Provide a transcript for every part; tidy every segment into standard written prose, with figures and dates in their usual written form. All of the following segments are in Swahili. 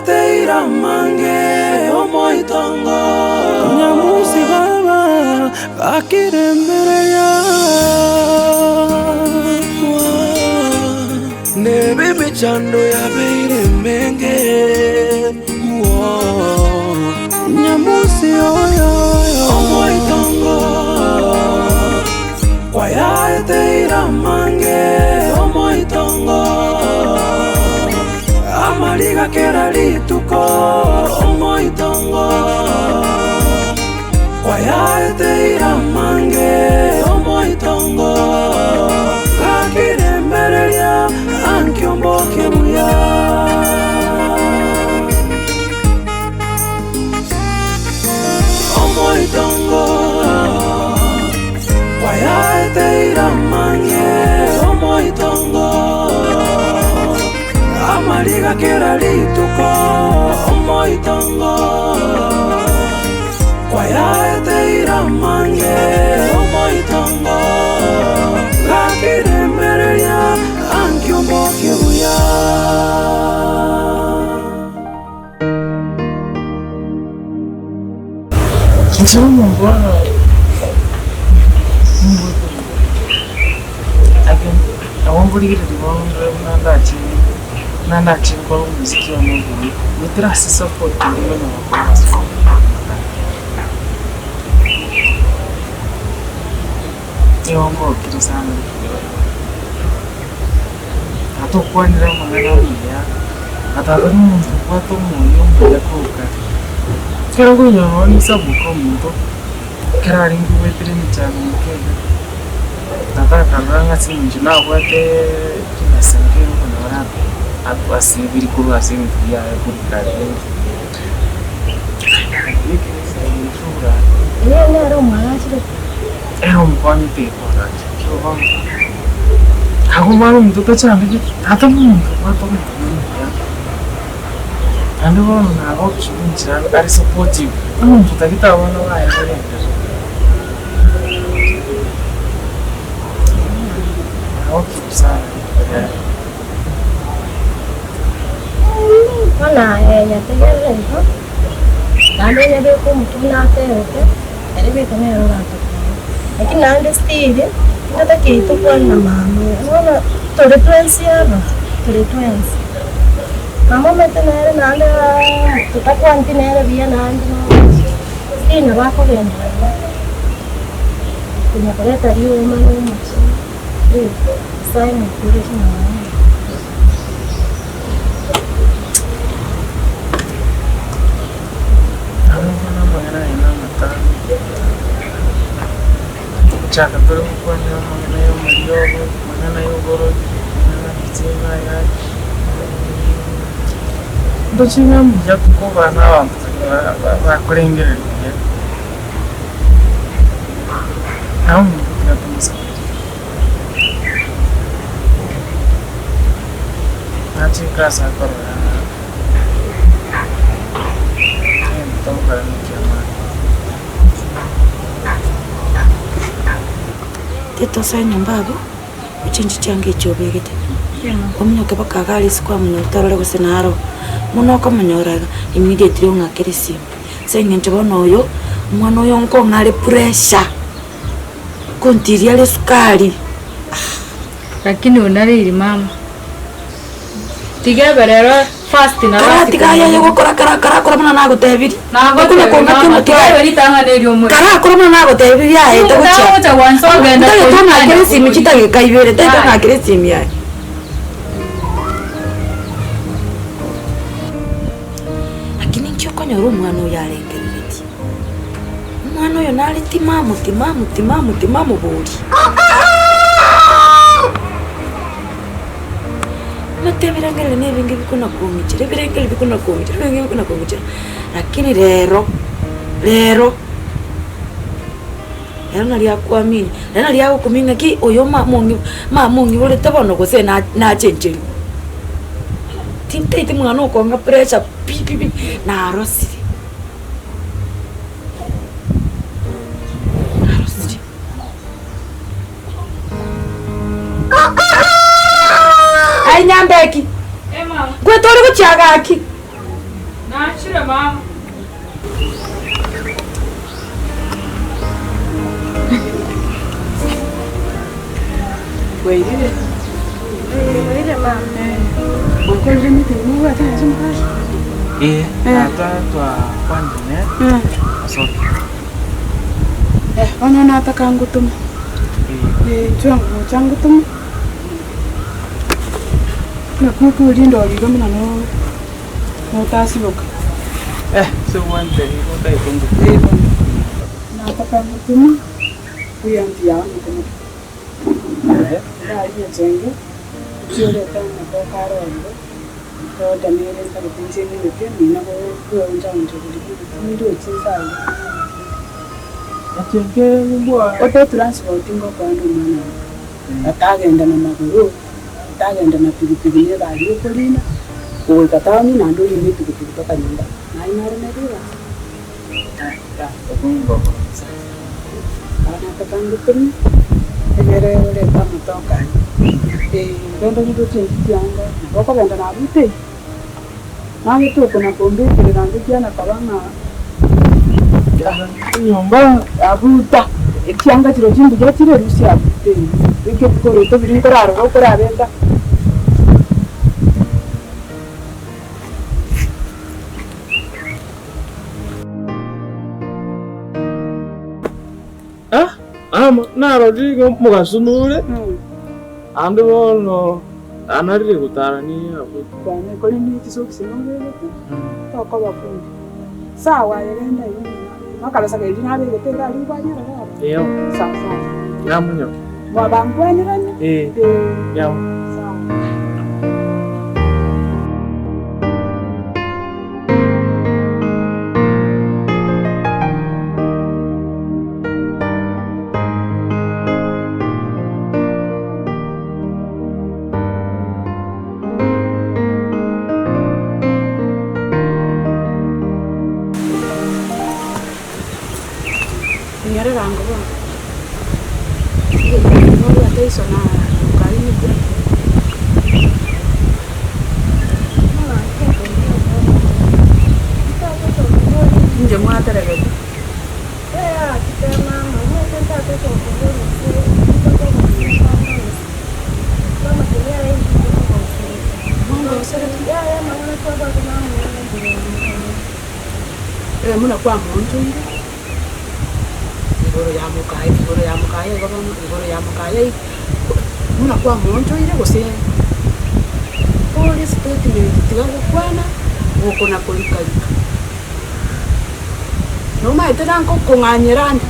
Kwayateira mange omoitongo Nyamusi baba bakiremereya Nebe mechando ya beire menge Nyamusi oyo omoitongo Kwayateira mange omoitongo Amaliga kera lituko omoitongo Kwayateira mange omoitongo Kakiremereria ankiomboke buya Omoitongo Kwayateira mange omoitongo Amaliga kera lituko omoitongo Kwayateira mange omoitongo Gakiremereria ankiomboke buya Nchama mbwana awambulira nandachi kwa muziki wa Mungu nitrasi support ndio na wakwasa yongo kitu sana atakuwa ni mwana ya atakuwa mtu kwa tomo ya kuka kero kunyo ni sabu kwa mtu kera ringu wetre ni chama mkenya Nakaranga sinji na wate kinasengero kuna warabu atwasi biri kuru asemi ya kurikare Lero marachi mkwani te kwa hakumano mtoto changu hata mungu wato ando na option cha ari supportive mungu takita wana waya sana. Mana ya tegere ho. Nande ne be ko mutuna teote. Ere be ko ne ro gato. Lakini nande stile nda ke to kwa na mama. Wana to reference ya no. To reference. Mama mete nere nande to ta kwanti nere via nande. Sina ba ko vendre. Kunya paleta rio mano machi. Sai me kure na Chaka pero kwa na yo Mario na yo goro na tsema ya Dochina mja ko bana wa kurengere ya ya tumisa Nachi casa corra então para me chamar Teto sanya mbabu uchinji change chobegete omunyoke bakagali sikwa munotarole gusenaro munoko munyoraga immediately ongakirisi senge ntobono oyo mwana oyo nko ngale pressure kontiria le sukari lakini unariri mama Tiga berero fast na fast. Tiga ya yo kora mana nago tebiri. Nago kuna konga kino tiga beri tanga neri omo. Kara kora mana nago tebiri ya eto kucha. Nago cha wanso genda. Tayo to na kire simi chita ke kaibere tayo to na kire simi ya. Lakini ncho konyo ru mwana oyo arengerereti. Mwana oyo nali timamu boli. Mate birangele ne bingi bikuna kumichira birangele bikuna kumichira lakini rero nali akwamini nali akuminga ki oyo mamungi bole tabono gose na chencheri tinte mwana okonga pressure pipi na arosi Nyambeki. Ema. Kwetori kuchagaki. Wira mama. Wait. Wira mama. Ukweli mimi hata nasema hata twa kwandine asoki. Ona nataka ngutuma. Changu tuma. Na kuku lindo ligo mina no tasiboka. So one day utai kundu. Nataka ngutuma. Kuyanti yangu tuma. Ya jengo. Chile tana kwa karongo. Kwa damere kwa pinjeni ndio nina kwa njanja ndio tsisa. Achenge mbwa. Oto transport ngo kwa ndo mana. Atagenda na maguru. Atagenda na pikipiki ne bali ko lina. Ko katani na ndo ni pikipiki toka nyumba. Na inare na dira. Okungo. Ana takangutum. Egere ole kama toka. Ndo ndo tyenga. Boko benda na bite. Na mtu kuna pombe kile ndo kiana kabanga. Nyumba Abuta. Ekyanga kiro kindu gyakire rusi abute. Bike kukoro to biri nkoraro okora abenda. ama narodiga mugasunure andi bono anarire gutarania abo Bane koli ni kisoki sinongere. Toko bafundi. Sawa yenda yini. Makala saka yini habe gutega ali banyara ra. iyo Sawa. namunyo Wabangwanyira ni. yawo Sawa. Nyere rango ba. Ngo ya teiso na kali ni kura. Nje mwatere gati. Kita mama, mau tenta tu Muna kwa muntu ile. Igoro ya mukaye gobono igoro ya mukaye. Muna kwa muntu ile gose. Police statement tigago kwana uko na polikalika. Noma etera nko kunganyirande.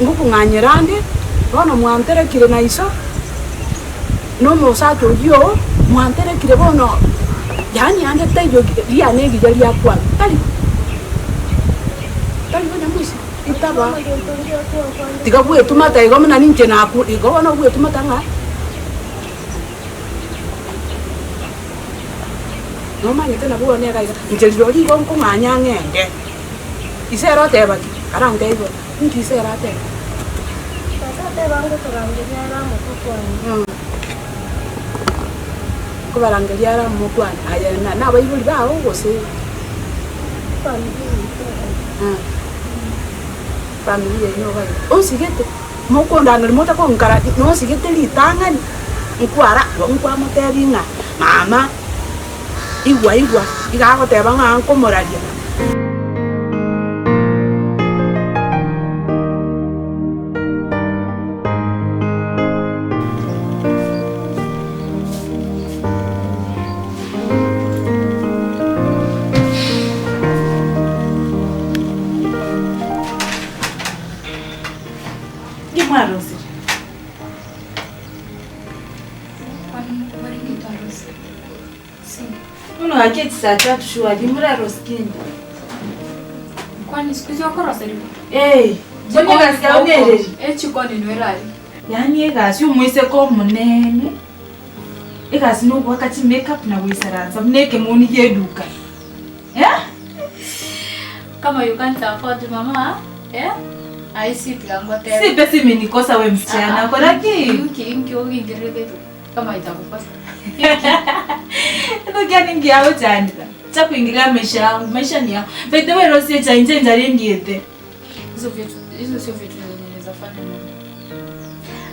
Ngo kunganyirande bono mwantere kire na iso. No mo sato yo mwantere kire bono. Yani ande tayo ya negi jali ya kwa. Tali bana musi itaba tiga bwe tumata igo mna ninje na ku igo wana bwe tumata nga no manye tena bwo ne ga nje joli go ko manya ngenge isero teba karanga igo nti isero ate ko barangelia ra mu kwa aya na ba ibuli ba o go se familia ino ba o sigete mo ko ndana mo ta ko ngara no sigete litanga nkwara nkwa mo tebinga mama igwa iga ko teba nga ko moradia Marosi. Uno aketi saa 3 shua limura roskini. Kwani siku hizo wako rosari? Jemo gasi ya unereri. Chikoni nwerari. Yani egasi umwise ko munene. Egasi no wakati makeup na wisaranza mneke muni yeduka. Kama you can't afford mama, aisi tilango tena. Si pesa imenikosa wewe msichana. Kwa inki ingirege tu. Kama itakukosa. Ndio gani ngiao chandra. cha kuingilia maisha yangu. Maisha ni yangu. Bete wewe rosi cha nje njari ndiete. Hizo sio vitu zinaweza fanya mimi.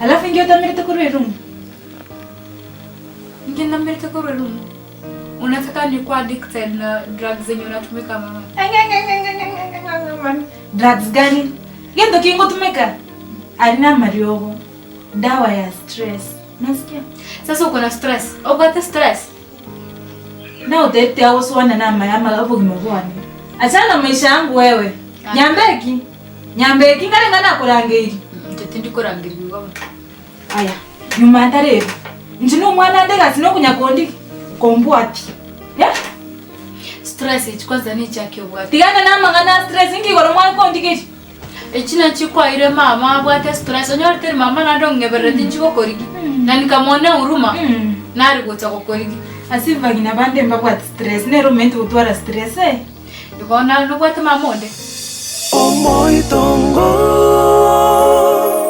Alafu ingeta mimi tukuru room. Ingenda mimi tukuru room. Unataka ni kwa addicted na drugs zenye unatumika mama. Drugs gani? Gendo kingo tumeka. Alina mariogo. Dawa ya stress. Nasikia? Sasa uko na stress. Upate stress. Na utete au swana na mayama hapo kimogwani. Achana maisha yangu wewe. Nyambeki. Nyambeki ngale ngana kurangiri. Tete ndi kurangiri baba. Aya, nyuma ndare. Njino mwana ndega sino kunyakondi. Kombwati. Ya? Stress ichikwaza ni chake obwati. Tigana na mangana stress ngi goro mwa kondi kichi. Echina chikwa ire mama abwate stress onyorte mama na donge bereti nchiko korigi. Na nikamwona huruma. Nari gota kokorigi. Asiva gina bande mbabwate stress ne rumenti utwara stress eh. Yukona nubwate mamonde. Omoitongo